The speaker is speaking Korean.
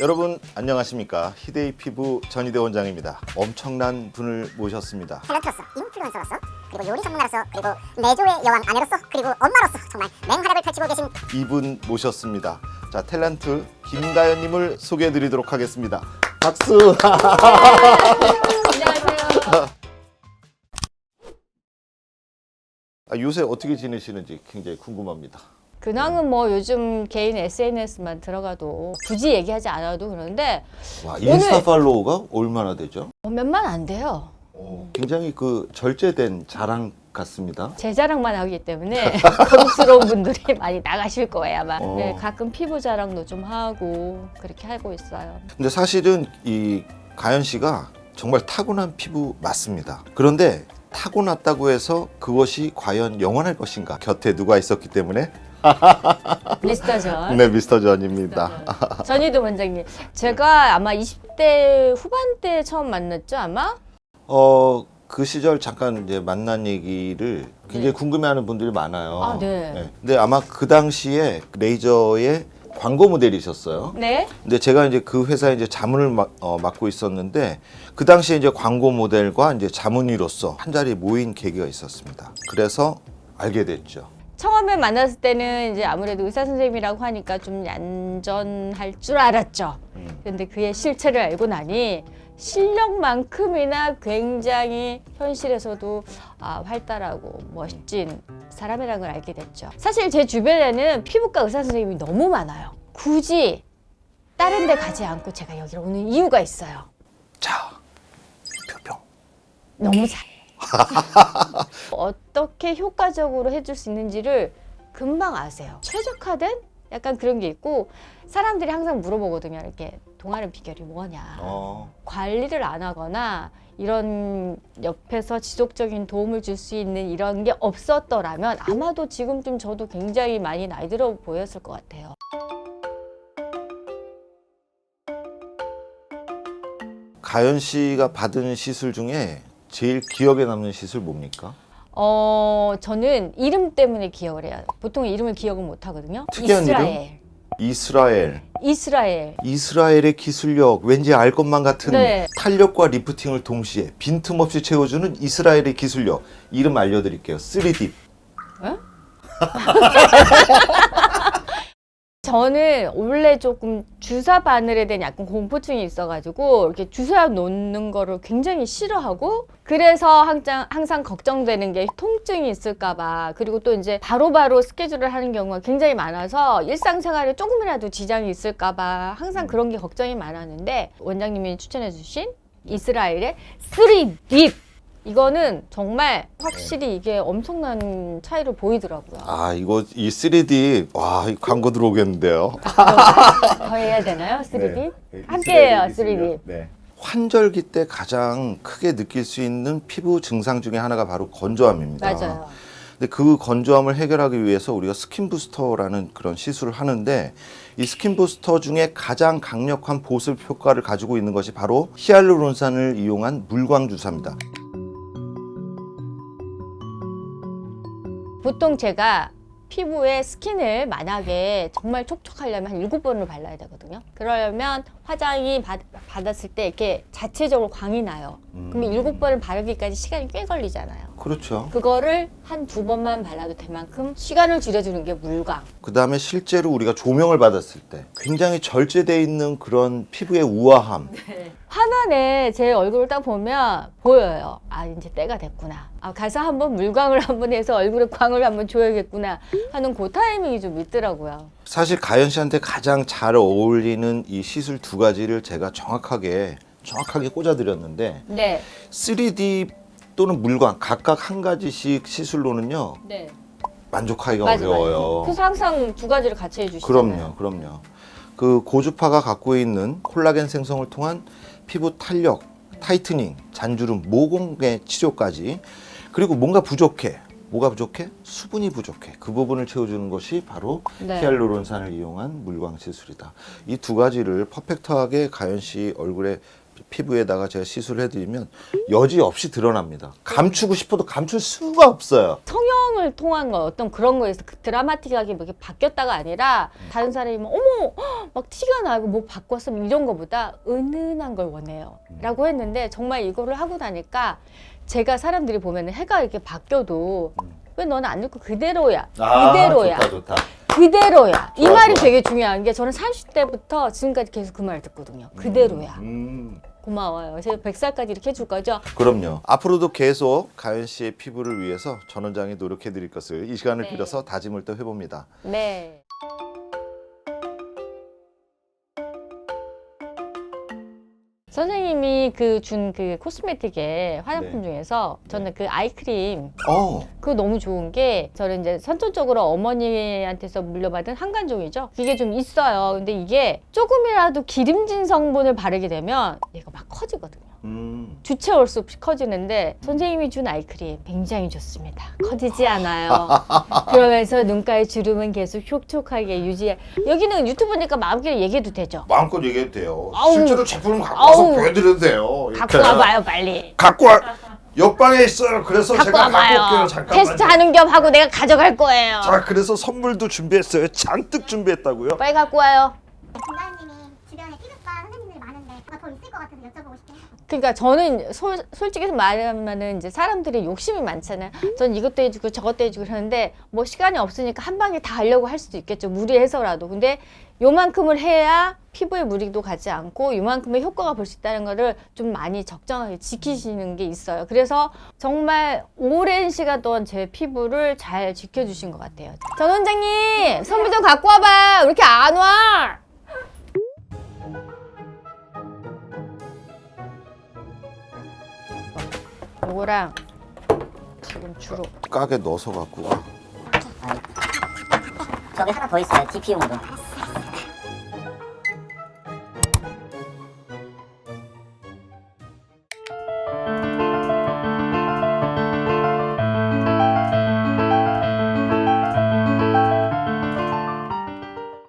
여러분 안녕하십니까. 히데이 피부 전희대 원장입니다. 엄청난 분을 모셨습니다. 탤런트로서, 인플루언서로서, 그리고 요리 전문가로서, 그리고 내조의 여왕 아내로서, 그리고 엄마로서 정말 맹활약을 펼치고 계신 이분 모셨습니다. 자, 탤런트 김가연님을 소개해드리도록 하겠습니다. 박수! 안녕하세요. 요새 어떻게 지내시는지 굉장히 궁금합니다. 근황은 뭐 요즘 개인 SNS만 들어가도 굳이 얘기하지 않아도 그러는데 와, 인스타 팔로워가 얼마나 되죠? 몇만 안 돼요. 굉장히 그 절제된 자랑 같습니다. 제 자랑만 하기 때문에 거북스러운 분들이 많이 나가실 거예요 아마. 네, 가끔 피부 자랑도 좀 하고 그렇게 하고 있어요. 근데 사실은 이 가연 씨가 정말 타고난 피부 맞습니다. 그런데 타고났다고 해서 그것이 과연 영원할 것인가? 곁에 누가 있었기 때문에? 미스터 전. 네, 미스터 전입니다. 전희도 원장님. 제가 아마 20대 후반때 처음 만났죠 아마? 그 시절 잠깐 이제 만난 얘기를 굉장히 네. 궁금해하는 분들이 많아요. 아, 네. 근데 아마 그 당시에 레이저의 광고 모델이셨어요. 네. 근데 제가 이제 그 회사에 이제 자문을 맡고 있었는데 그 당시에 이제 광고 모델과 이제 자문의로서 한 자리에 모인 계기가 있었습니다. 그래서 알게 됐죠. 처음에 만났을 때는 이제 아무래도 의사 선생님이라고 하니까 좀 얌전할 줄 알았죠. 근데 그의 실체를 알고 나니 실력만큼이나 굉장히 현실에서도 활달하고 멋진 사람이라는 걸 알게 됐죠. 사실 제 주변에는 피부과 의사 선생님이 너무 많아요. 굳이 다른 데 가지 않고 제가 여기로 오는 이유가 있어요. 자, 표평. 너무 잘해. 어떻게 효과적으로 해줄 수 있는지를 금방 아세요. 최적화된 약간 그런 게 있고 사람들이 항상 물어보거든요. 이렇게 동안의 비결이 뭐냐. 관리를 안 하거나 이런 옆에서 지속적인 도움을 줄 수 있는 이런 게 없었더라면 아마도 지금쯤 저도 굉장히 많이 나이 들어 보였을 것 같아요. 가연 씨가 받은 시술 중에 제일 기억에 남는 시술 뭡니까? 저는 이름 때문에 기억을 해요. 보통 이름을 기억을 못 하거든요. 특이한 이스라엘. 이스라엘. 이스라엘의 기술력, 왠지 알 것만 같은 네. 탄력과 리프팅을 동시에 빈틈없이 채워주는 이스라엘의 기술력. 이름 알려드릴게요. 3D. 저는 원래 조금 주사 바늘에 대한 약간 공포증이 있어가지고 이렇게 주사 놓는 거를 굉장히 싫어하고 그래서 항상 걱정되는 게 통증이 있을까봐 그리고 또 이제 바로바로 스케줄을 하는 경우가 굉장히 많아서 일상생활에 조금이라도 지장이 있을까봐 항상 그런 게 걱정이 많았는데 원장님이 추천해주신 이스라엘의 3D 이거는 정말 확실히 이게 엄청난 차이를 보이더라고요. 이 3D, 와, 이 광고 들어오겠는데요. 더 해야 되나요? 3D? 네. 함께해요, 3D. 네. 환절기 때 가장 크게 느낄 수 있는 피부 증상 중에 하나가 바로 건조함입니다. 맞아요. 근데 그 건조함을 해결하기 위해서 우리가 스킨 부스터라는 그런 시술을 하는데 이 스킨 부스터 중에 가장 강력한 보습 효과를 가지고 있는 것이 바로 히알루론산을 이용한 물광 주사입니다. 보통 제가 피부에 스킨을 만약에 정말 촉촉하려면 한 7번을 발라야 되거든요. 그러려면 화장이 받았을 때 이렇게 자체적으로 광이 나요. 그러면 7번을 바르기까지 시간이 꽤 걸리잖아요. 그렇죠. 그거를 한 2번만 발라도 될 만큼 시간을 줄여주는 게 물광. 그 다음에 실제로 우리가 조명을 받았을 때 굉장히 절제되어 있는 그런 피부의 우아함. 화면에 제 얼굴을 딱 보면 보여요. 이제 때가 됐구나. 가서 한번 물광을 한번 해서 얼굴에 광을 한번 줘야겠구나 하는 그 타이밍이 좀 있더라고요. 사실 가연 씨한테 가장 잘 어울리는 이 시술 두 가지를 제가 정확하게 꽂아드렸는데 네. 3D 또는 물광 각각 한 가지씩 시술로는요 네. 만족하기가 맞아. 어려워요. 그래서 항상 두 가지를 같이 해주시잖아요. 그럼요. 그 고주파가 갖고 있는 콜라겐 생성을 통한 피부 탄력, 타이트닝, 잔주름, 모공의 치료까지 그리고 뭐가 부족해? 수분이 부족해. 그 부분을 채워주는 것이 바로 네. 히알루론산을 이용한 물광 시술이다. 이 두 가지를 퍼펙트하게 가연 씨 얼굴에 피부에다가 제가 시술을 해드리면 여지 없이 드러납니다. 감추고 싶어도 감출 수가 없어요. 성형을 통한 거 어떤 그런 거에서 그 드라마틱하게 뭐 이렇게 바뀌었다가 아니라 다른 사람이 막 어머 막 티가 나고 뭐 바꿨어 이런 거보다 은은한 걸 원해요 라고 했는데 정말 이거를 하고 나니까 제가 사람들이 보면은 해가 이렇게 바뀌어도 왜 너는 안 늙고 그대로야 그대로야 좋다. 그대로야 이 좋아, 말이 좋아. 되게 중요한 게 저는 30대부터 지금까지 계속 그 말을 듣거든요. 그대로야. 고마워요. 제가 100살까지 이렇게 해줄 거죠? 그럼요. 앞으로도 계속 가연 씨의 피부를 위해서 전 원장이 노력해 드릴 것을 이 시간을 네. 빌어서 다짐을 또 해봅니다. 네. 선생님이 그 준 그 코스메틱의 화장품 네. 중에서 저는 그 아이크림 그거 너무 좋은 게 저는 이제 선천적으로 어머니한테서 물려받은 한간종이죠. 그게 좀 있어요. 근데 이게 조금이라도 기름진 성분을 바르게 되면 얘가 막 커지거든요. 주체 올 수 없이 커지는데 선생님이 준 아이크림 굉장히 좋습니다. 커지지 않아요. 그러면서 눈가의 주름은 계속 촉촉하게 유지해. 여기는 유튜브니까 마음껏 얘기해도 되죠? 마음껏 얘기해도 돼요. 아우. 실제로 제품을 갖고 아우. 와서 보여드려도 돼요. 갖고 와봐요 빨리. 갖고 와. 옆방에 있어요. 그래서 갖고 제가 갖고 올게요. 와봐요. 잠깐만요. 테스트하는 겸 하고 내가 가져갈 거예요. 자, 그래서 선물도 준비했어요. 잔뜩 준비했다고요. 빨리 갖고 와요. 김가연님이 주변에 피부과 선생님들이 많은데 뭐가 더 있을 것 같아서 여쭤보고 싶긴 해요. 그러니까 저는 솔직히 말하면은 이제 사람들이 욕심이 많잖아요. 전 이것도 해주고 저것도 해주고 그러는데 뭐 시간이 없으니까 한 방에 다 하려고 할 수도 있겠죠. 무리해서라도. 근데 요만큼을 해야 피부에 무리도 가지 않고 요만큼의 효과가 볼 수 있다는 거를 좀 많이 적정하게 지키시는 게 있어요. 그래서 정말 오랜 시간 동안 제 피부를 잘 지켜주신 것 같아요. 전 원장님 선물 좀 갖고 와봐. 왜 이렇게 안 와? 요거랑 지금 주로 가게 넣어서 갖고 와. 저기 하나 더 있어요. TP용으로.